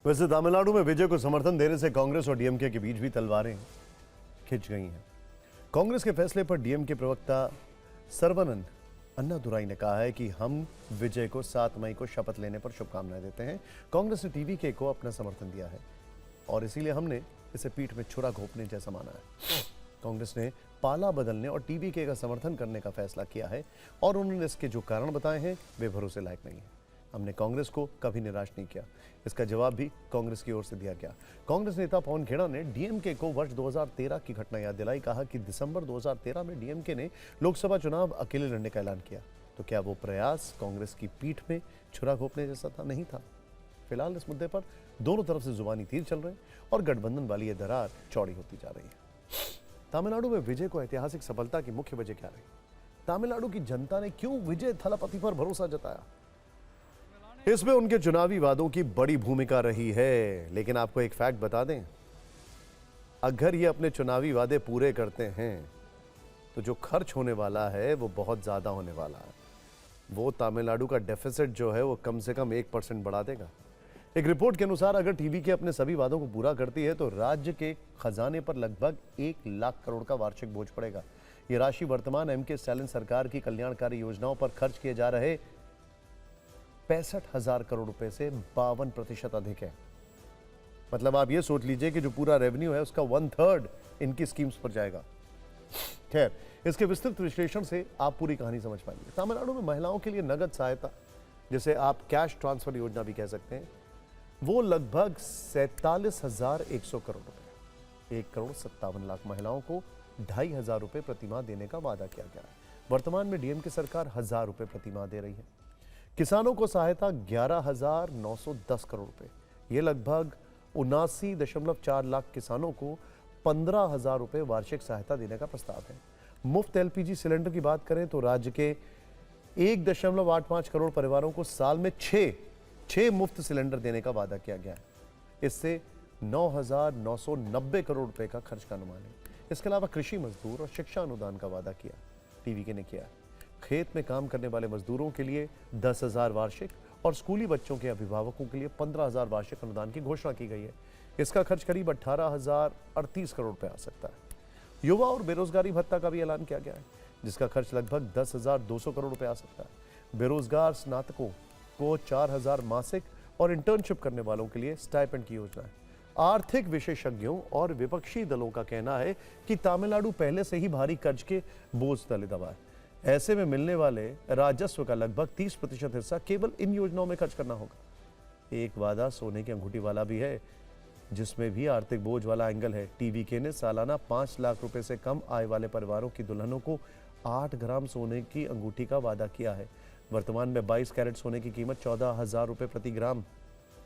वैसे तमिलनाडु में विजय को समर्थन देने से कांग्रेस और डीएमके के बीच भी तलवारें खिंच गई हैं। कांग्रेस के फैसले पर डीएमके प्रवक्ता सर्वनन अन्नादुराई ने कहा है कि हम विजय को 7 मई को शपथ लेने पर शुभकामनाएं देते हैं। कांग्रेस ने टीवीके को अपना समर्थन दिया है और इसीलिए हमने इसे पीठ में छुरा घोंपने जैसा माना है। कांग्रेस ने पाला बदलने और टीवीके का समर्थन करने का फैसला किया है और उन्होंने इसके जो कारण बताए हैं वे भरोसे लायक नहीं है। हमने कांग्रेस को कभी निराश नहीं किया। इसका जवाब भी कांग्रेस की ओर से दिया गया। कांग्रेस नेता पवन खेड़ा ने डीएमके को वर्ष 2013 की घटना याद दिलाई। कहा कि दिसंबर 2013 में डीएमके ने लोकसभा चुनाव अकेले लड़ने का ऐलान किया, तो क्या वो प्रयास कांग्रेस की पीठ में छुरा घोंपने जैसा था? नहीं था। फिलहाल इस मुद्दे पर दोनों तरफ से जुबानी तीर चल रहे हैं और गठबंधन वाली ये दरार चौड़ी होती जा रही है। तमिलनाडु में विजय को ऐतिहासिक सफलता की मुख्य वजह क्या रही? तमिलनाडु की जनता ने क्यों विजय थलपति पर भरोसा जताया? इसमें उनके चुनावी वादों की बड़ी भूमिका रही है। लेकिन आपको एक फैक्ट बता दें, अगर ये अपने चुनावी वादे पूरे करते हैं तो जो खर्च होने वाला है वो बहुत ज्यादा होने वाला है। वो तमिलनाडु का डेफिसिट जो है वो कम से कम 1% बढ़ा देगा। एक रिपोर्ट के अनुसार अगर टीवीके अपने सभी वादों को पूरा करती है तो राज्य के खजाने पर लगभग 1 लाख करोड़ का वार्षिक बोझ पड़ेगा। ये राशि वर्तमान एमके स्टालिन सरकार की कल्याणकारी योजनाओं पर खर्च किए जा रहे 65,000 करोड़ रुपए से 52% अधिक है। मतलब आप ये सोच लीजिए कि जो पूरा रेवेन्यू है उसका 1/3 इनकी स्कीम्स पर जाएगा। खैर, इसके विस्तृत विश्लेषण से आप पूरी कहानी समझ पाएंगे। तमिलनाडु में महिलाओं के लिए नगद सहायता, जिसे आप कैश ट्रांसफर योजना भी कह सकते हैं, वो लगभग 47,100 करोड़ रुपए, 1,57,00,000 महिलाओं को 2,500 रुपए प्रतिमाह देने का वादा किया गया है। वर्तमान में डीएमके सरकार 1,000 रुपए प्रतिमाह दे रही है। किसानों को सहायता 11,910 करोड़ रुपए, ये लगभग 79.4 लाख किसानों को 15,000 रुपए वार्षिक सहायता देने का प्रस्ताव है। मुफ्त एलपीजी सिलेंडर की बात करें तो राज्य के 1.85 करोड़ परिवारों को साल में 6 मुफ्त सिलेंडर देने का वादा किया गया है। इससे 9,990 करोड़ रुपए का खर्च का अनुमान है। इसके अलावा कृषि मजदूर और शिक्षा अनुदान का वादा किया टीवीके ने किया। खेत में काम करने वाले मजदूरों के लिए 10,000 वार्षिक और स्कूली बच्चों के अभिभावकों के लिए 15,000 वार्षिक अनुदान की घोषणा की गई है। इसका खर्च करीब 18,038 करोड़ रुपए आ सकता है। युवा और बेरोजगारी भत्ता का भी ऐलान किया गया है, जिसका खर्च लगभग 10,200 करोड़ रुपए आ सकता है। बेरोजगार स्नातकों को 4,000 मासिक और इंटर्नशिप करने वालों के लिए स्टाइपेंड की योजना है। आर्थिक विशेषज्ञों और विपक्षी दलों का कहना है कि तमिलनाडु पहले से ही भारी कर्ज के बोझ तले दबा है। ऐसे में मिलने वाले राजस्व का लगभग 30% हिस्सा केवल इन योजनाओं में खर्च करना होगा। एक वादा सोने की अंगूठी वाला भी है, जिसमें भी आर्थिक बोझ वाला एंगल है। टीवीके ने सालाना 5 लाख रुपए से कम आय वाले परिवारों की दुल्हनों को 8 ग्राम सोने की अंगूठी का वादा किया है। वर्तमान में 22 कैरेट सोने की कीमत 14,000 रुपए प्रति ग्राम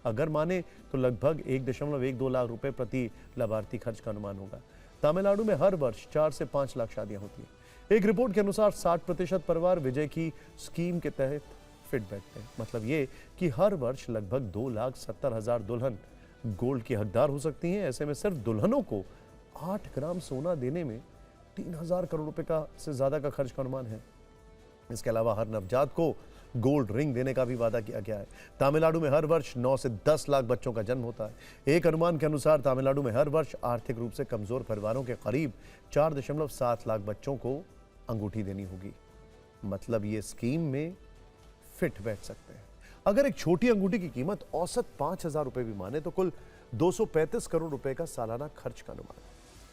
अगर माने तो लगभग 1.12 लाख रुपए प्रति लाभार्थी खर्च का अनुमान होगा। तमिलनाडु में हर वर्ष 4 से 5 लाख शादियां होती हैं। एक रिपोर्ट के अनुसार 60% परिवार विजय की स्कीम के तहत फिट बैठते हैं। मतलब ये कि हर वर्ष लगभग 2,70,000 दुल्हन गोल्ड की हकदार हो सकती हैं। ऐसे में सिर्फ दुल्हनों को 8 ग्राम सोना देने में 3,000 करोड़ रुपए का से ज्यादा का खर्च का अनुमान है। इसके अलावा हर नवजात को गोल्ड रिंग देने का भी वादा किया गया है। तमिलनाडु में हर वर्ष 9 से 10 लाख बच्चों का जन्म होता है। एक अनुमान के अनुसार तमिलनाडु में हर वर्ष आर्थिक रूप से कमजोर परिवारों के करीब 4.7 लाख बच्चों को अंगूठी देनी होगी। मतलब ये स्कीम में फिट बैठ सकते हैं। अगर एक छोटी अंगूठी की कीमत औसत 5,000 रुपए भी माने तो कुल 235 करोड़ रुपए का सालाना खर्च का अनुमान है।